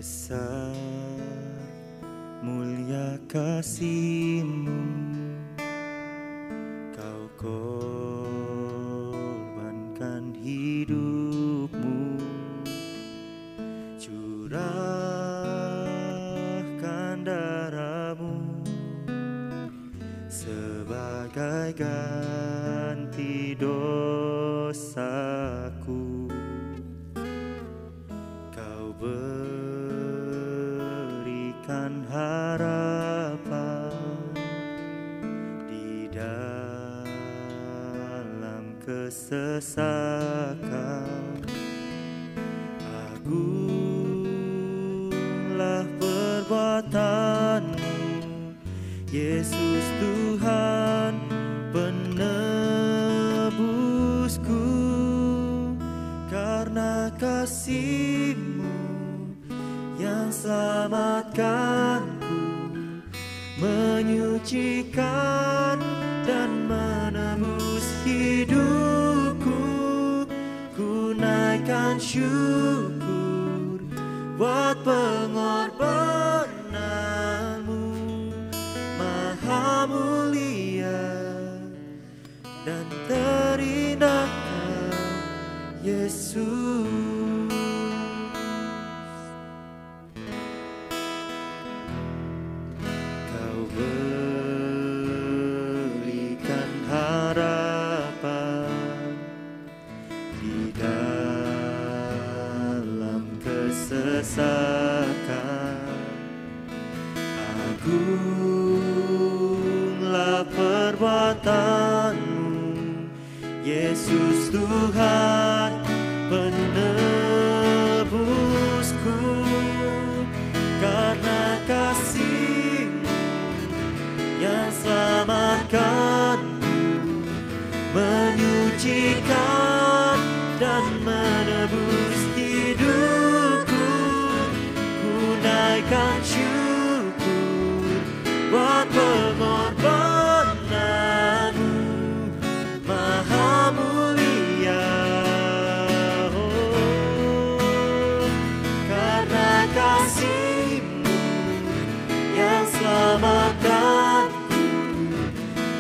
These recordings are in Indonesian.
Besar mulia kasih-Mu, Kau korbankan hidup-Mu, curahkan darah-Mu sebagai ganti dosaku. Kau berikan harapan di dalam kesesakan. Agunglah perbuatan-Mu, Yesus Tuhan penebusku. Karena kasih-Mu yang selamatkanku, menyucikan dan menebus hidupku. Ku naikkan syukur buat pengorbanan-Mu, Maha mulia dan terindah Yesus. Kau berikan harapan di dalam kesesakan. Agunglah perbuatan-Mu, Yesus Tuhan penebusku. Karena kasih-Mu yang selamatkanku, menyucikan dan menebus hidupku. Ku naikkan syukur buat pengorbanan-Mu, Maha mulia. Karena kasih-Mu yang selamatkanku,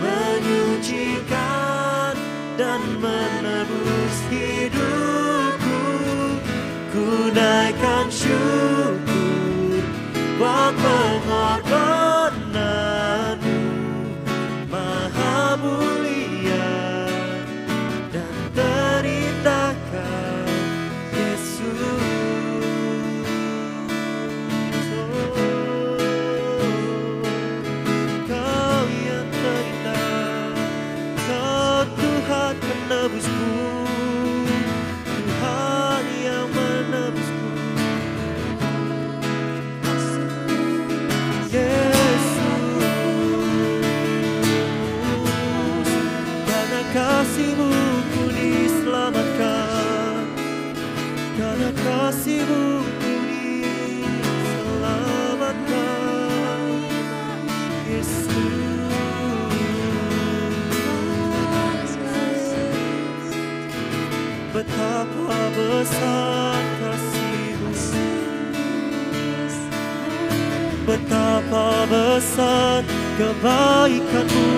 menyucikan dan menebus hidupku. Ku naikkan syukur buat pengorbanan-Mu, Maha mulia dan terindahkan Yesus. Kau yang terindah, Kau Tuhan penebusku, Tuhan yang menebusku. Kasih-Mu ku diselamatkan, karena kasih-Mu ku diselamatkan, Yesus. Betapa besar kasih-Mu, betapa besar kebaikan-Mu,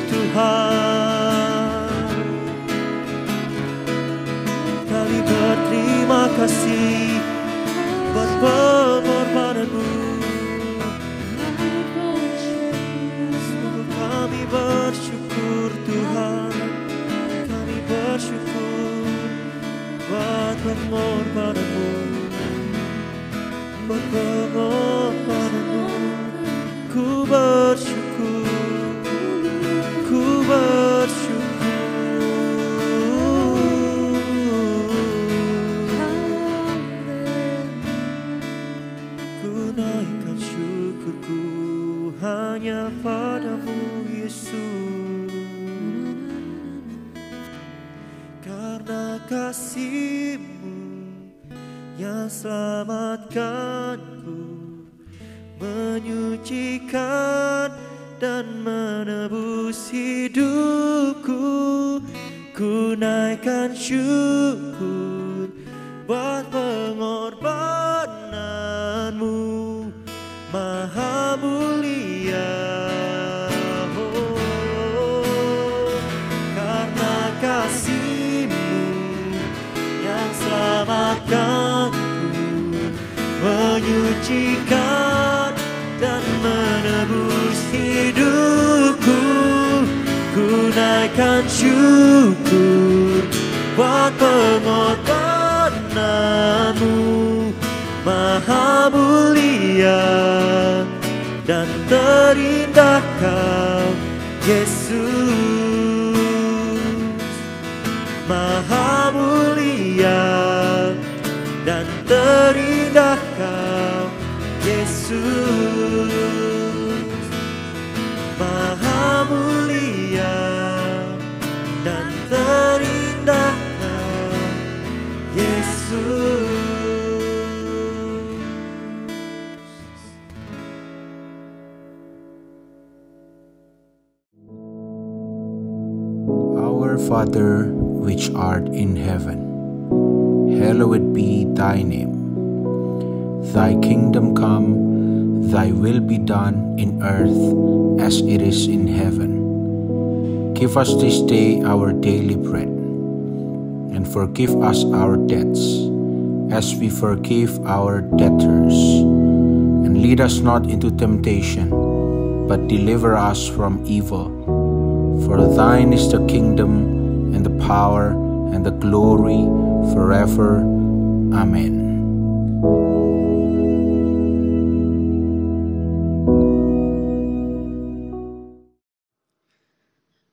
Tuhan. Kami berterima kasih buat pengorbanan-Mu. Kami bersyukur Tuhan, kami bersyukur buat pengorbanan-Mu, buat pengorbanan-Mu. Ku bersyukur, ku bersyukur. Ku naikkan syukurku hanya pada-Mu, Yesus. Karena kasih-Mu yang selamatkanku, menyucikan dan menebus hidupku. Ku naikkan syukur buat pengorbanan menyucikan dan menebus hidupku. Ku naikkan syukur buat pengorbananmu, Maha mulia dan terindah Kau, Yesus. Maha mulia dan terindah Kau, Yesus. Maha mulia dan terindah Kau, Yesus. Our Father, which art in heaven, hallowed be thy name. Thy kingdom come, thy will be done in earth as it is in heaven. Give us this day our daily bread, and forgive us our debts as we forgive our debtors. And lead us not into temptation, but deliver us from evil. For thine is the kingdom, and the power, and the glory, forever. Amen.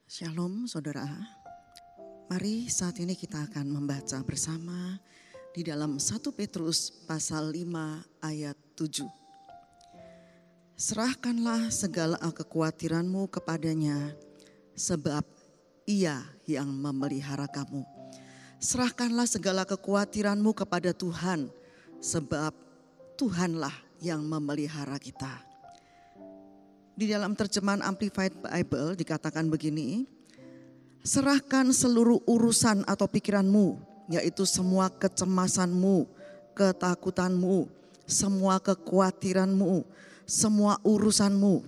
Shalom saudara, mari saat ini kita akan membaca bersama di dalam 1 Petrus pasal 5 ayat 7. Serahkanlah segala kekhawatiranmu kepadanya, sebab Ia yang memelihara kamu. Serahkanlah segala kekhawatiranmu kepada Tuhan, sebab Tuhanlah yang memelihara kita. Di dalam terjemahan Amplified Bible dikatakan begini, serahkan seluruh urusan atau pikiranmu, yaitu semua kecemasanmu, ketakutanmu, semua kekhawatiranmu, semua urusanmu,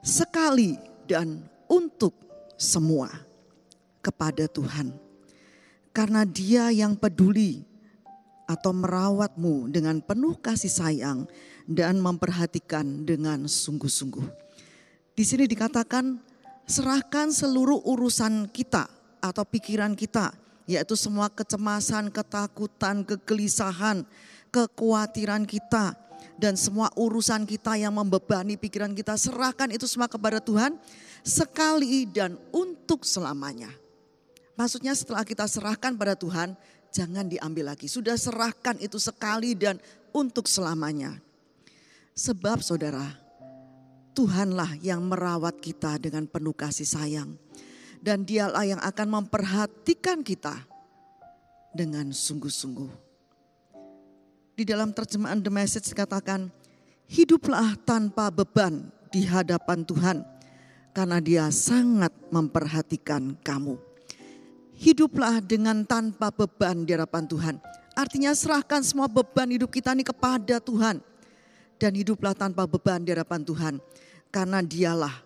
sekali dan untuk semua kepada Tuhan. Karena Dia yang peduli atau merawatmu dengan penuh kasih sayang dan memperhatikan dengan sungguh-sungguh. Di sini dikatakan serahkan seluruh urusan kita atau pikiran kita, yaitu semua kecemasan, ketakutan, kegelisahan, kekhawatiran kita dan semua urusan kita yang membebani pikiran kita, serahkan itu semua kepada Tuhan sekali dan untuk selamanya. Maksudnya setelah kita serahkan pada Tuhan, jangan diambil lagi. Sudah serahkan itu sekali dan untuk selamanya. Sebab saudara, Tuhanlah yang merawat kita dengan penuh kasih sayang. Dan Dialah yang akan memperhatikan kita dengan sungguh-sungguh. Di dalam terjemahan The Message dikatakan, hiduplah tanpa beban di hadapan Tuhan, karena Dia sangat memperhatikan kamu. Hiduplah dengan tanpa beban di hadapan Tuhan. Artinya serahkan semua beban hidup kita ini kepada Tuhan. Dan hiduplah tanpa beban di hadapan Tuhan. Karena Dialah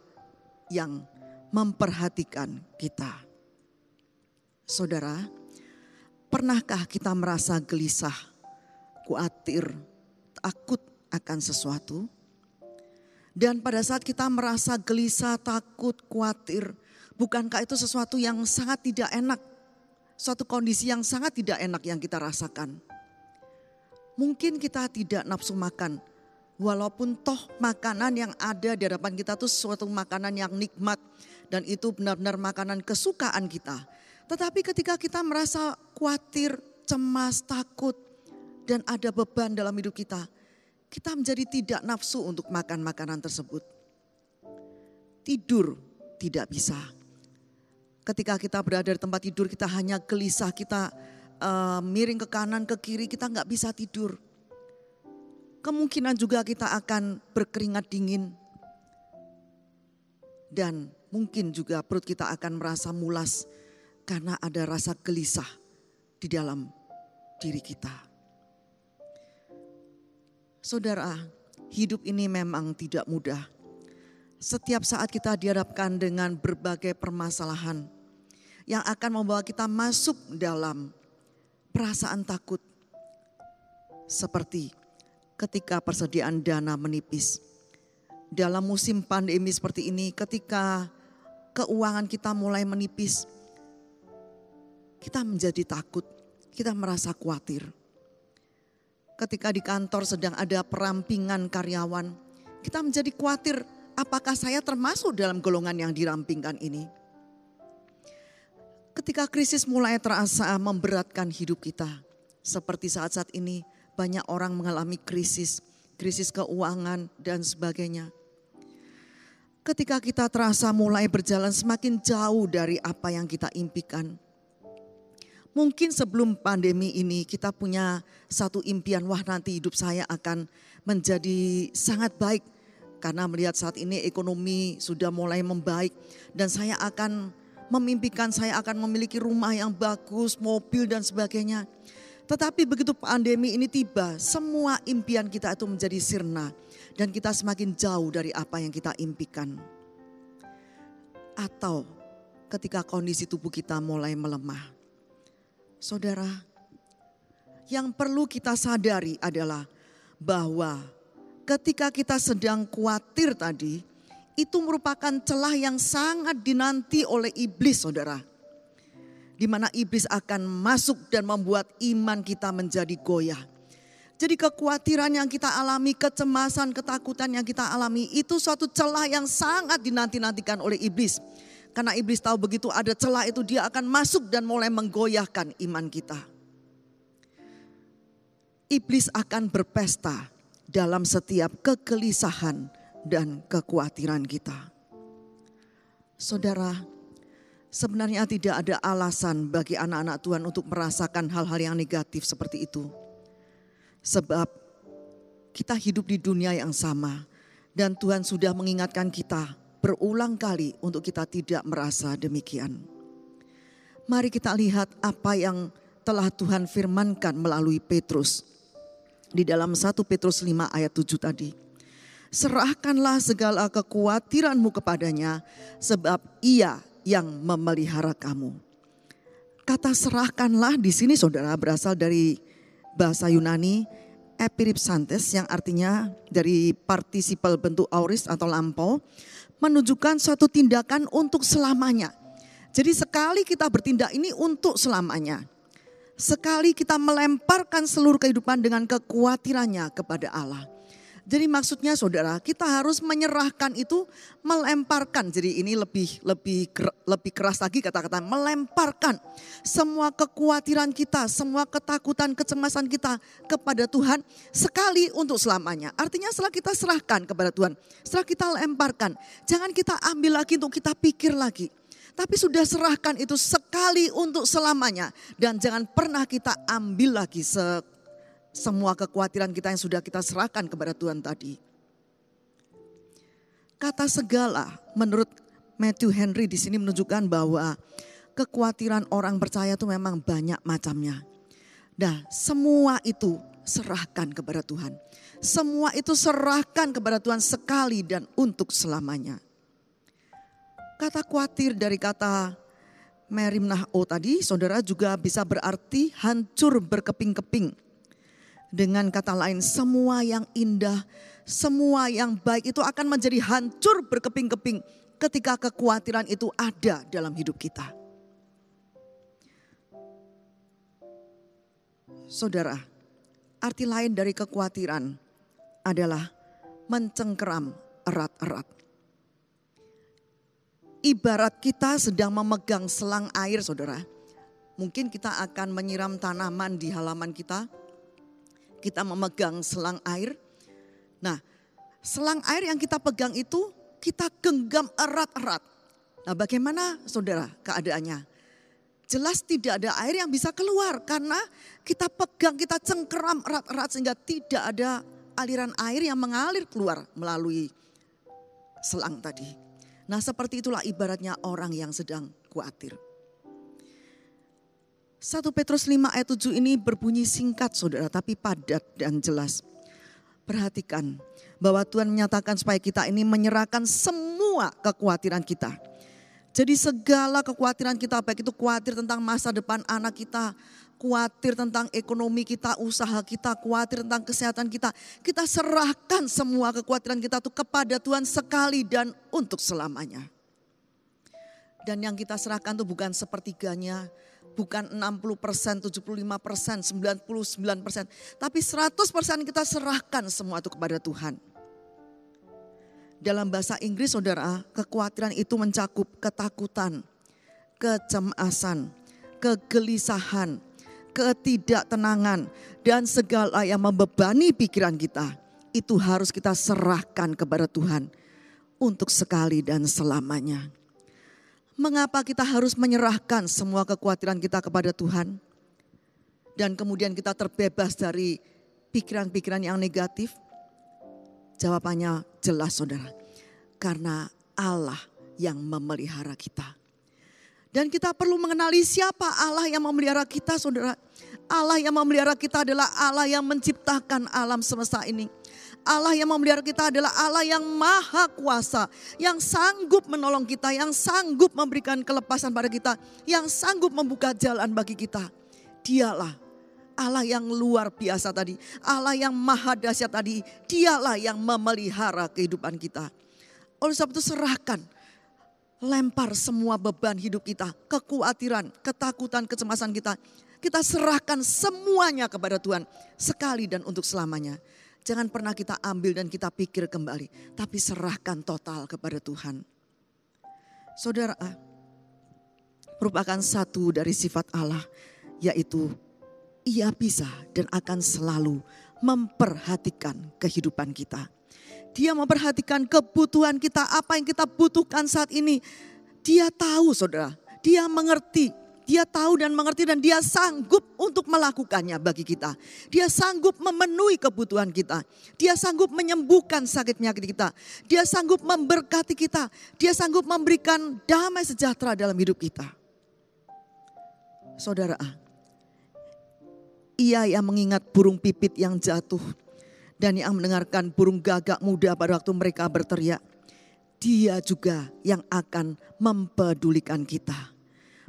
yang memperhatikan kita. Saudara, pernahkah kita merasa gelisah, khawatir, takut akan sesuatu? Dan pada saat kita merasa gelisah, takut, khawatir, bukankah itu sesuatu yang sangat tidak enak? Suatu kondisi yang sangat tidak enak yang kita rasakan. Mungkin kita tidak nafsu makan, walaupun toh makanan yang ada di hadapan kita itu suatu makanan yang nikmat. Dan itu benar-benar makanan kesukaan kita. Tetapi ketika kita merasa khawatir, cemas, takut, dan ada beban dalam hidup kita, kita menjadi tidak nafsu untuk makan makanan tersebut. Tidur tidak bisa. Ketika kita berada di tempat tidur, kita hanya gelisah, kita miring ke kanan, ke kiri, kita nggak bisa tidur. Kemungkinan juga kita akan berkeringat dingin. Dan mungkin juga perut kita akan merasa mulas karena ada rasa gelisah di dalam diri kita. Saudara, hidup ini memang tidak mudah. Setiap saat kita dihadapkan dengan berbagai permasalahan yang akan membawa kita masuk dalam perasaan takut. Seperti ketika persediaan dana menipis. Dalam musim pandemi seperti ini, ketika keuangan kita mulai menipis, kita menjadi takut, kita merasa khawatir. Ketika di kantor sedang ada perampingan karyawan, kita menjadi khawatir, apakah saya termasuk dalam golongan yang dirampingkan ini? Ketika krisis mulai terasa memberatkan hidup kita, seperti saat-saat ini banyak orang mengalami krisis keuangan dan sebagainya. Ketika kita terasa mulai berjalan semakin jauh dari apa yang kita impikan. Mungkin sebelum pandemi ini kita punya satu impian, wah nanti hidup saya akan menjadi sangat baik. Karena melihat saat ini ekonomi sudah mulai membaik dan saya akan memimpikan saya akan memiliki rumah yang bagus, mobil dan sebagainya. Tetapi begitu pandemi ini tiba, semua impian kita itu menjadi sirna. Dan kita semakin jauh dari apa yang kita impikan. Atau ketika kondisi tubuh kita mulai melemah. Saudara, yang perlu kita sadari adalah bahwa ketika kita sedang khawatir tadi, itu merupakan celah yang sangat dinanti oleh iblis, saudara. Di mana iblis akan masuk dan membuat iman kita menjadi goyah. Jadi kekhawatiran yang kita alami, kecemasan, ketakutan yang kita alami itu suatu celah yang sangat dinanti-nantikan oleh iblis. Karena iblis tahu begitu ada celah itu dia akan masuk dan mulai menggoyahkan iman kita. Iblis akan berpesta dalam setiap kegelisahan dan kekhawatiran kita. Saudara, sebenarnya tidak ada alasan bagi anak-anak Tuhan untuk merasakan hal-hal yang negatif seperti itu. Sebab kita hidup di dunia yang sama dan Tuhan sudah mengingatkan kita berulang kali untuk kita tidak merasa demikian. Mari kita lihat apa yang telah Tuhan firmankan melalui Petrus. Di dalam 1 Petrus 5 ayat 7 tadi. Serahkanlah segala kekhawatiranmu kepadanya sebab ia yang memelihara kamu. Kata serahkanlah di sini saudara berasal dari bahasa Yunani epiripsantes yang artinya dari partisipal bentuk aorist atau lampau menunjukkan suatu tindakan untuk selamanya. Jadi sekali kita bertindak ini untuk selamanya. Sekali kita melemparkan seluruh kehidupan dengan kekhawatirannya kepada Allah. Jadi maksudnya saudara, kita harus menyerahkan itu, melemparkan. Jadi ini lebih keras lagi kata-kata melemparkan semua kekhawatiran kita, semua ketakutan, kecemasan kita kepada Tuhan sekali untuk selamanya. Artinya setelah kita serahkan kepada Tuhan, setelah kita lemparkan, jangan kita ambil lagi untuk kita pikir lagi. Tapi sudah serahkan itu sekali untuk selamanya dan jangan pernah kita ambil lagi semua kekhawatiran kita yang sudah kita serahkan kepada Tuhan tadi. Kata segala menurut Matthew Henry di sini menunjukkan bahwa kekhawatiran orang percaya itu memang banyak macamnya. Nah, semua itu serahkan kepada Tuhan. Semua itu serahkan kepada Tuhan sekali dan untuk selamanya. Kata khawatir dari kata merimnao tadi, saudara juga bisa berarti hancur berkeping-keping. Dengan kata lain, semua yang indah, semua yang baik itu akan menjadi hancur berkeping-keping ketika kekhawatiran itu ada dalam hidup kita. Saudara, arti lain dari kekhawatiran adalah mencengkeram erat-erat. Ibarat kita sedang memegang selang air, saudara. Mungkin kita akan menyiram tanaman di halaman kita. Kita memegang selang air. Nah, selang air yang kita pegang itu kita genggam erat-erat. Nah, bagaimana saudara keadaannya? Jelas tidak ada air yang bisa keluar karena kita pegang, kita cengkeram erat-erat sehingga tidak ada aliran air yang mengalir keluar melalui selang tadi. Nah, seperti itulah ibaratnya orang yang sedang khawatir. 1 Petrus 5 ayat 7 ini berbunyi singkat saudara, tapi padat dan jelas. Perhatikan bahwa Tuhan menyatakan supaya kita ini menyerahkan semua kekhawatiran kita. Jadi segala kekhawatiran kita, baik itu khawatir tentang masa depan anak kita, khawatir tentang ekonomi kita, usaha kita, khawatir tentang kesehatan kita. Kita serahkan semua kekhawatiran kita itu kepada Tuhan sekali dan untuk selamanya. Dan yang kita serahkan itu bukan sepertiganya, bukan 60%, 75%, 99%. Tapi 100% kita serahkan semua itu kepada Tuhan. Dalam bahasa Inggris saudara, kekhawatiran itu mencakup ketakutan, kecemasan, kegelisahan, ketidaktenangan, dan segala yang membebani pikiran kita. Itu harus kita serahkan kepada Tuhan untuk sekali dan selamanya. Mengapa kita harus menyerahkan semua kekhawatiran kita kepada Tuhan? Dan kemudian kita terbebas dari pikiran-pikiran yang negatif? Jawabannya jelas saudara. Karena Allah yang memelihara kita. Dan kita perlu mengenali siapa Allah yang memelihara kita saudara. Allah yang memelihara kita adalah Allah yang menciptakan alam semesta ini. Allah yang memelihara kita adalah Allah yang maha kuasa, yang sanggup menolong kita, yang sanggup memberikan kelepasan pada kita, yang sanggup membuka jalan bagi kita. Dialah Allah yang luar biasa tadi, Allah yang maha dahsyat tadi, dialah yang memelihara kehidupan kita. Oleh sebab itu serahkan, lempar semua beban hidup kita, kekhawatiran, ketakutan, kecemasan kita. Kita serahkan semuanya kepada Tuhan sekali dan untuk selamanya. Jangan pernah kita ambil dan kita pikir kembali. Tapi serahkan total kepada Tuhan. Saudara, merupakan satu dari sifat Allah. Yaitu Ia bisa dan akan selalu memperhatikan kehidupan kita. Dia memperhatikan kebutuhan kita, apa yang kita butuhkan saat ini. Dia tahu saudara, Dia mengerti. Dia tahu dan mengerti dan dia sanggup untuk melakukannya bagi kita. Dia sanggup memenuhi kebutuhan kita. Dia sanggup menyembuhkan sakit penyakit kita. Dia sanggup memberkati kita. Dia sanggup memberikan damai sejahtera dalam hidup kita. Saudara, Ia yang mengingat burung pipit yang jatuh dan yang mendengarkan burung gagak muda pada waktu mereka berteriak. Dia juga yang akan mempedulikan kita.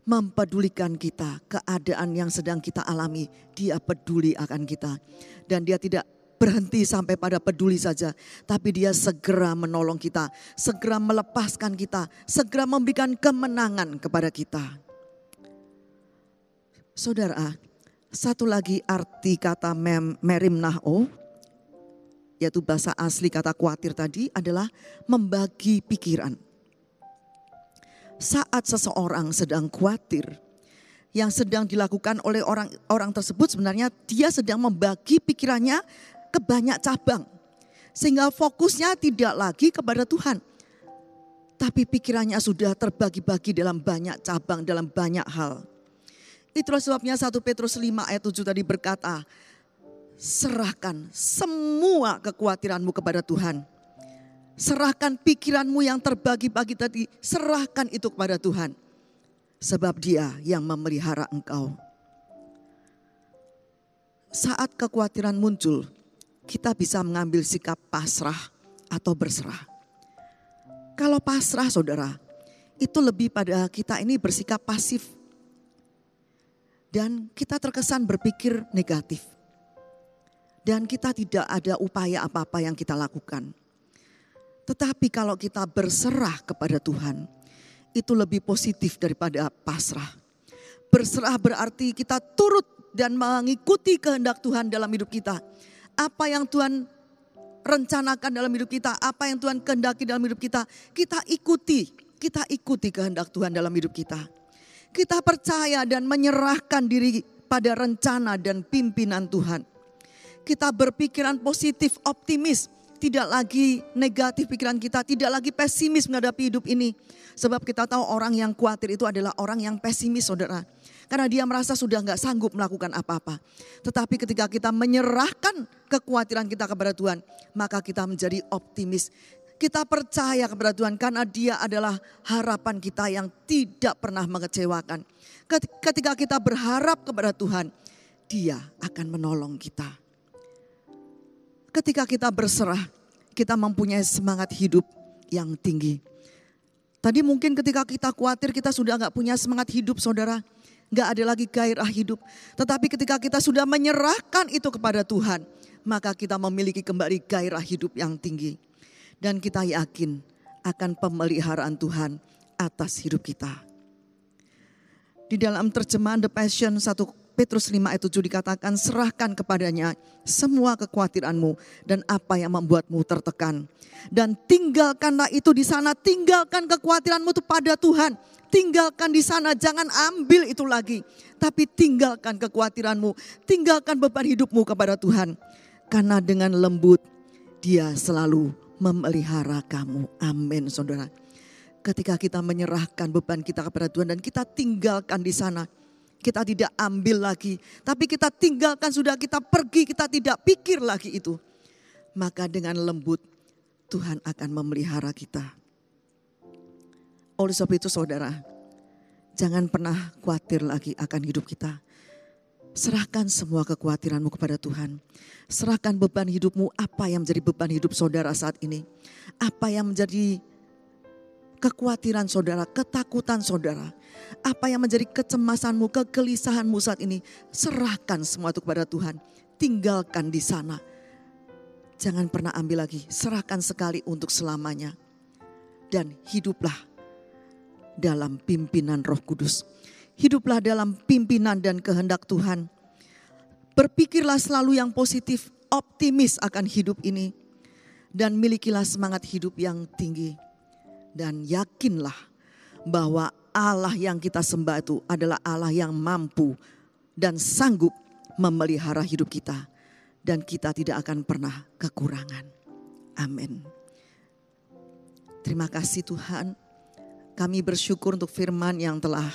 Mempedulikan kita, keadaan yang sedang kita alami, Dia peduli akan kita. Dan Dia tidak berhenti sampai pada peduli saja, tapi Dia segera menolong kita, segera melepaskan kita, segera memberikan kemenangan kepada kita. Saudara, satu lagi arti kata merimnao, yaitu bahasa asli kata khawatir tadi adalah membagi pikiran. Saat seseorang sedang khawatir, yang sedang dilakukan oleh orang tersebut sebenarnya dia sedang membagi pikirannya ke banyak cabang. Sehingga fokusnya tidak lagi kepada Tuhan. Tapi pikirannya sudah terbagi-bagi dalam banyak cabang, dalam banyak hal. Itulah sebabnya 1 Petrus 5 ayat 7 tadi berkata, serahkan semua kekhawatiranmu kepada Tuhan. Serahkan pikiranmu yang terbagi-bagi tadi, serahkan itu kepada Tuhan. Sebab Dia yang memelihara engkau. Saat kekhawatiran muncul, kita bisa mengambil sikap pasrah atau berserah. Kalau pasrah saudara, itu lebih pada kita ini bersikap pasif. Dan kita terkesan berpikir negatif. Dan kita tidak ada upaya apa-apa yang kita lakukan. Tetapi kalau kita berserah kepada Tuhan, itu lebih positif daripada pasrah. Berserah berarti kita turut dan mengikuti kehendak Tuhan dalam hidup kita. Apa yang Tuhan rencanakan dalam hidup kita, apa yang Tuhan kehendaki dalam hidup kita, kita ikuti kehendak Tuhan dalam hidup kita. Kita percaya dan menyerahkan diri pada rencana dan pimpinan Tuhan. Kita berpikiran positif, optimis. Tidak lagi negatif pikiran kita, tidak lagi pesimis menghadapi hidup ini. Sebab kita tahu orang yang khawatir itu adalah orang yang pesimis saudara. Karena dia merasa sudah gak sanggup melakukan apa-apa. Tetapi ketika kita menyerahkan kekhawatiran kita kepada Tuhan, maka kita menjadi optimis. Kita percaya kepada Tuhan karena Dia adalah harapan kita yang tidak pernah mengecewakan. Ketika kita berharap kepada Tuhan, Dia akan menolong kita. Ketika kita berserah, kita mempunyai semangat hidup yang tinggi. Tadi mungkin ketika kita khawatir kita sudah gak punya semangat hidup saudara. Gak ada lagi gairah hidup. Tetapi ketika kita sudah menyerahkan itu kepada Tuhan, maka kita memiliki kembali gairah hidup yang tinggi. Dan kita yakin akan pemeliharaan Tuhan atas hidup kita. Di dalam terjemahan The Passion 1 Petrus 5 ayat 7 dikatakan, serahkan kepadanya semua kekhawatiranmu dan apa yang membuatmu tertekan. Dan tinggalkanlah itu di sana, tinggalkan kekhawatiranmu itu pada Tuhan. Tinggalkan di sana, jangan ambil itu lagi. Tapi tinggalkan kekhawatiranmu, tinggalkan beban hidupmu kepada Tuhan. Karena dengan lembut Dia selalu memelihara kamu. Amin, saudara. Ketika kita menyerahkan beban kita kepada Tuhan dan kita tinggalkan di sana, kita tidak ambil lagi, tapi kita tinggalkan, sudah kita pergi, kita tidak pikir lagi itu. Maka dengan lembut Tuhan akan memelihara kita. Oleh sebab itu saudara, jangan pernah khawatir lagi akan hidup kita. Serahkan semua kekhawatiranmu kepada Tuhan. Serahkan beban hidupmu, apa yang menjadi beban hidup saudara saat ini. Apa yang menjadi kekhawatiran saudara, ketakutan saudara. Apa yang menjadi kecemasanmu, kegelisahanmu saat ini. Serahkan semua itu kepada Tuhan. Tinggalkan di sana. Jangan pernah ambil lagi. Serahkan sekali untuk selamanya. Dan hiduplah dalam pimpinan Roh Kudus. Hiduplah dalam pimpinan dan kehendak Tuhan. Berpikirlah selalu yang positif, optimis akan hidup ini. Dan milikilah semangat hidup yang tinggi. Dan yakinlah bahwa Allah yang kita sembah itu adalah Allah yang mampu dan sanggup memelihara hidup kita. Dan kita tidak akan pernah kekurangan. Amin. Terima kasih Tuhan. Kami bersyukur untuk firman yang telah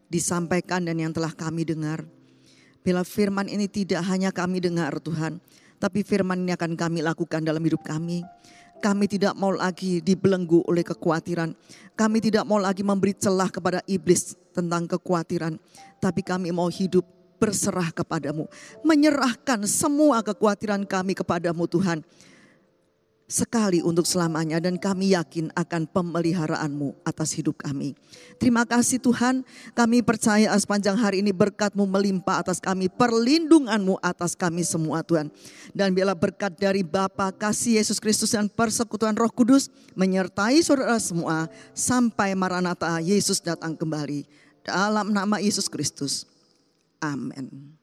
disampaikan dan yang telah kami dengar. Bila firman ini tidak hanya kami dengar Tuhan, tapi firman ini akan kami lakukan dalam hidup kami. Kami tidak mau lagi dibelenggu oleh kekhawatiran. Kami tidak mau lagi memberi celah kepada iblis tentang kekhawatiran. Tapi kami mau hidup berserah kepadamu. Menyerahkan semua kekhawatiran kami kepadamu Tuhan. Sekali untuk selamanya, dan kami yakin akan pemeliharaanmu atas hidup kami. Terima kasih Tuhan, kami percaya sepanjang hari ini berkat-Mu melimpah atas kami, perlindungan-Mu atas kami semua Tuhan. Dan biarlah berkat dari Bapa, kasih Yesus Kristus dan persekutuan Roh Kudus menyertai saudara semua sampai Maranatha Yesus datang kembali. Dalam nama Yesus Kristus. Amin.